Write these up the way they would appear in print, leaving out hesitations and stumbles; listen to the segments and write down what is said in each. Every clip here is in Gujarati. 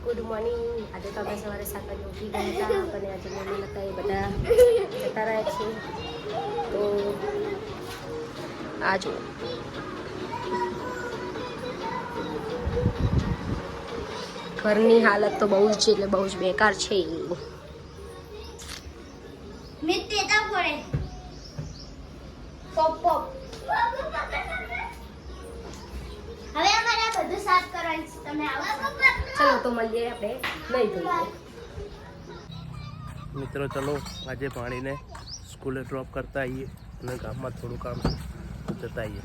Good morning. આજે તો અમે સવારે 7 વાગે ઉઠી ગયા હતા અને આજે મમ્મી હતા એ બધા જતા રહ્યા છે. તો આ જો ઘરની હાલત તો બહુ જ છે, એટલે બહુ જ બેકાર છે. ચલો તો મળીએ આપણે નહીં ધોઈએ. મિત્રો ચલો આજે પાણીને સ્કૂલે ડ્રોપ કરતા આવીએ અને ગામમાં થોડું કામ છે તો જતા આવીએ.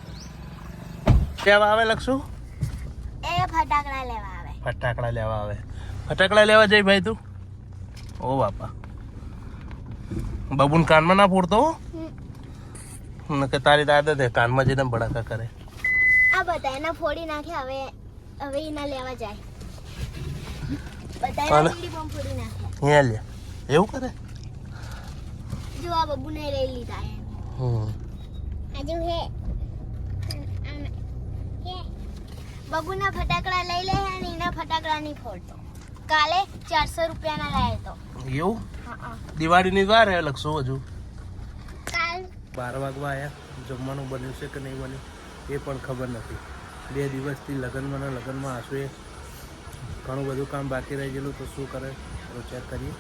લેવા આવે લખશું એ ફટાકડા લેવા આવે. ફટાકડા લેવા આવે. ફટાકડા લેવા જઈ ભાઈ તું? ઓ બાપા, બબુન કાનમાં ના ફોડતો કે તારી આદત હે કાનમાં જઈને ભડાકા કરે. આ બધા એના ફોડી નાખે. હવે એના લેવા જાય. બધા વીડી બોમ્બ ફોડી નાખે. હે લે એવું કરે? જો આ બબુને લઈ લીધા હે. આજુ હે બબુના ફટાકડા લઈ લે અને એના ફટાકડા નહીં ફોડતો. કાલે 400 રૂપિયાના લાવ્યો તો. એવું? દિવાળીની વાર હે લખશું હજુ. કાલ 12 વાગવા આવ્યા. જમવાનું બન્યું છે કે નહીં બન્યું એ પણ ખબર નથી. 2 દિવસથી લગ્નમાં આસુ એ ઘણું બધું કામ બાકી રહી ગયેલું તો શું કરે તો ચેક કરીએ.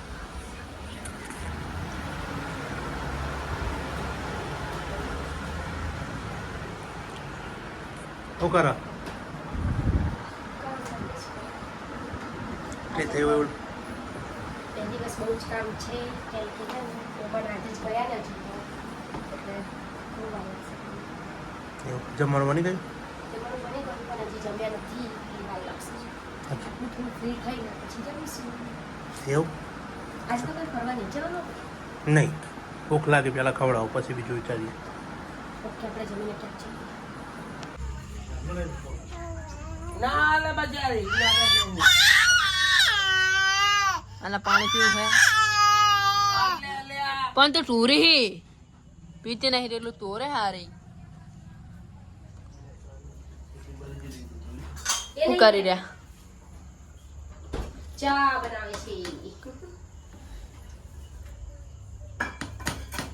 શું કરો? કઈ થયું એવું? 2 દિવસ બહુ જ કામ છે. કેમ કે છે ને એ પણ આજે જ ગયા નથી એટલે બહુ વાર લાગશે. જમવાનું બની ગયું? જમવાનું બની ગયું પણ હજી જમ્યા નથી. એ વાર લાગશે. થોડું ફ્રી થઈને પછી જમીશું. એવું? આજ તો કંઈ ફરવા નહીં જવાનું? નહીં, ભૂખ લાગે પહેલાં ખવડાવો પછી બીજું વિચારીએ. ઓકે, આપણે જમીને ક્યાં છીએ? અને પાણી પીવું છે પણ તો ટૂરી પીતે નહીં એટલું તોરે હારી. શું કરી રહ્યા? ચા બનાવે છે.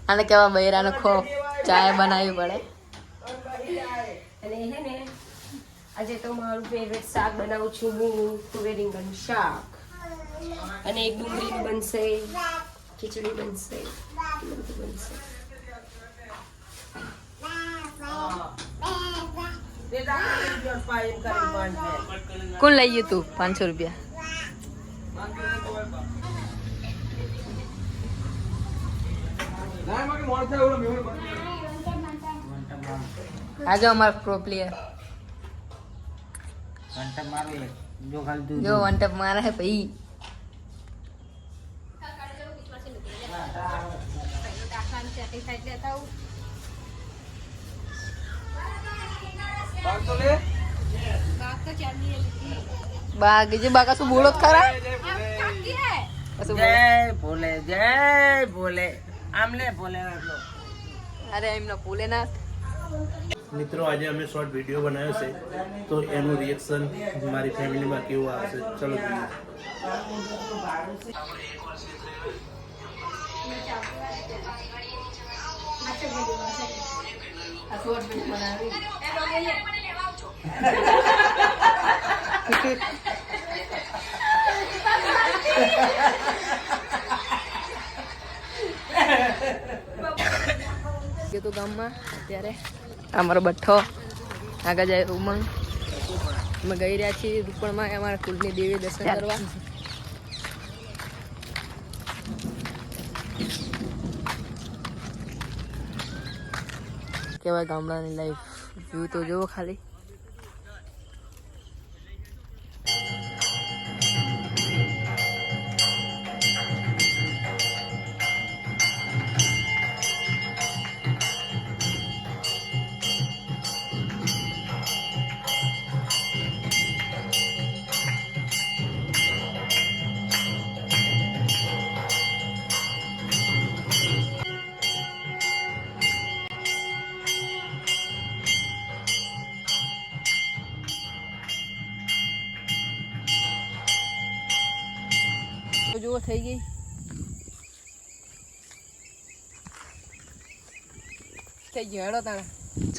આને કેવા બૈરાનો ખો ચાય બનાવવી પડે. અને હે ને આજે તો મારું ફેવરેટ શાક બનાવું છું હું, તુવેર રીંગણનું શાક. અને એક ડુંગળી બનશે, ખીચડી બનશે, બધું બનશે. કોણ લઈ ગયું તું 500 રૂપિયા? આજે અમારો પ્રો પ્લેયર જો વન ટપ મારે હે ભાઈ. બાગ જે બાકા શું બોલો ખરા? જય ભોલે આમલે ભોલે. અરે એમનો ભોલેનાથ. મિત્રો આજે અમે શોર્ટ વિડીયો બનાવ્યો છે તો એનું રિએક્શન મારી ફેમિલીમાં કેવું આવશે ચલો જોઈએ. તો ગામમાં અત્યારે અમારો બઠ્ઠો આગળ જાય ઉમંગ. અમે ગઈ રહ્યા છીએ રૂપણમાં અમારા કુલની દેવી દર્શન કરવા. કેવાય ગામડાની લાઈફ વ્યૂ તો જોવો ખાલી. જુઓ થઈ ગઈ. થઈ ગયો હેડો તાણે.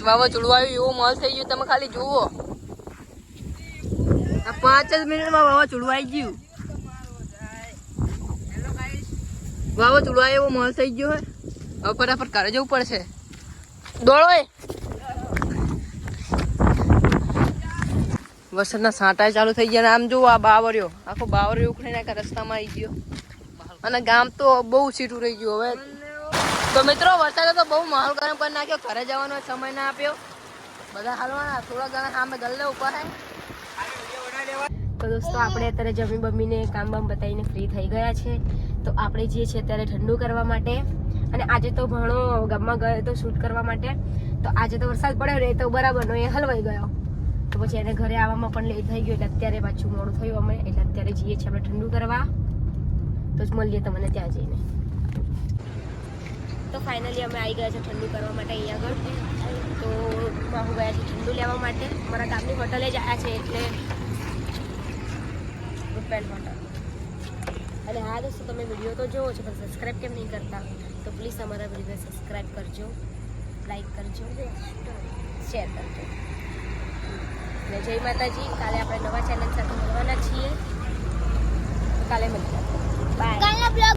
વાવાઝોડું આવ્યું એવો માલ થઈ ગયો તમે ખાલી જુઓ. આ 5 જ મિનિટમાં વાવાઝોડું આવી ગયું. વાવાઝોડું આવ્યું એવો માલ થઈ ગયો હોય. હવે ફટાફટ ઘરે જવું પડશે. દોડો એ. વરસાદના સાંટા ચાલુ થઈ ગયા. આમ જુઓ આ બાવરિયો આખો બાવરિયો ઉખડીને આખા રસ્તામાં આવી ગયો. અને ગામ તો બહુ સીટું રહી ગયું હવે. તો મિત્રો વરસાદે તો બહુ માહોલ ગરમ કરી નાખ્યો. ઘરે જવાનો સમય ના આપ્યો. બધા હાલવાના થોડા ઘણા સામે ગલ્લે ઉભા થાય. તો દોસ્તો આપણે અત્યારે જમી બમીને કામ બામ બતાવીને ફ્રી થઈ ગયા છે. તો આપણે જઈએ છીએ અત્યારે ઠંડુ કરવા માટે. અને આજે તો ભણો ગામમાં ગયો તો શૂટ કરવા માટે. તો આજે તો વરસાદ પડ્યો ને તો બરાબરનો એ હલવાઈ ગયો. તો પછી એને ઘરે આવવામાં પણ લેટ થઈ ગયો એટલે અત્યારે પાછું મોડું થયું અમે. એટલે અત્યારે જઈએ છીએ આપણે ઠંડુ કરવા. તો જ મળીએ તમને ત્યાં જઈને. તો ફાઇનલી અમે આવી ગયા છે ઠંડુ કરવા માટે અહીંયા આગળ. તો બાહુ ગયા છે ઠંડુ લેવા માટે. અમારા ગામની હોટલે જ આવ્યા છે એટલે રૂપેલ હોટલ. અને હા દોસ્તો તમે વિડીયો તો જોવો છો પણ સબસ્ક્રાઈબ કેમ નહીં કરતા? તો પ્લીઝ અમારા વિડીયોને સબસ્ક્રાઈબ કરજો, લાઈક કરજો, શેર કરજો. અને જય માતાજી. કાલે આપણે નવા ચેનલ સાથે મળવાના છીએ. કાલે મળીએ. બાય. કાલના બ્લોગ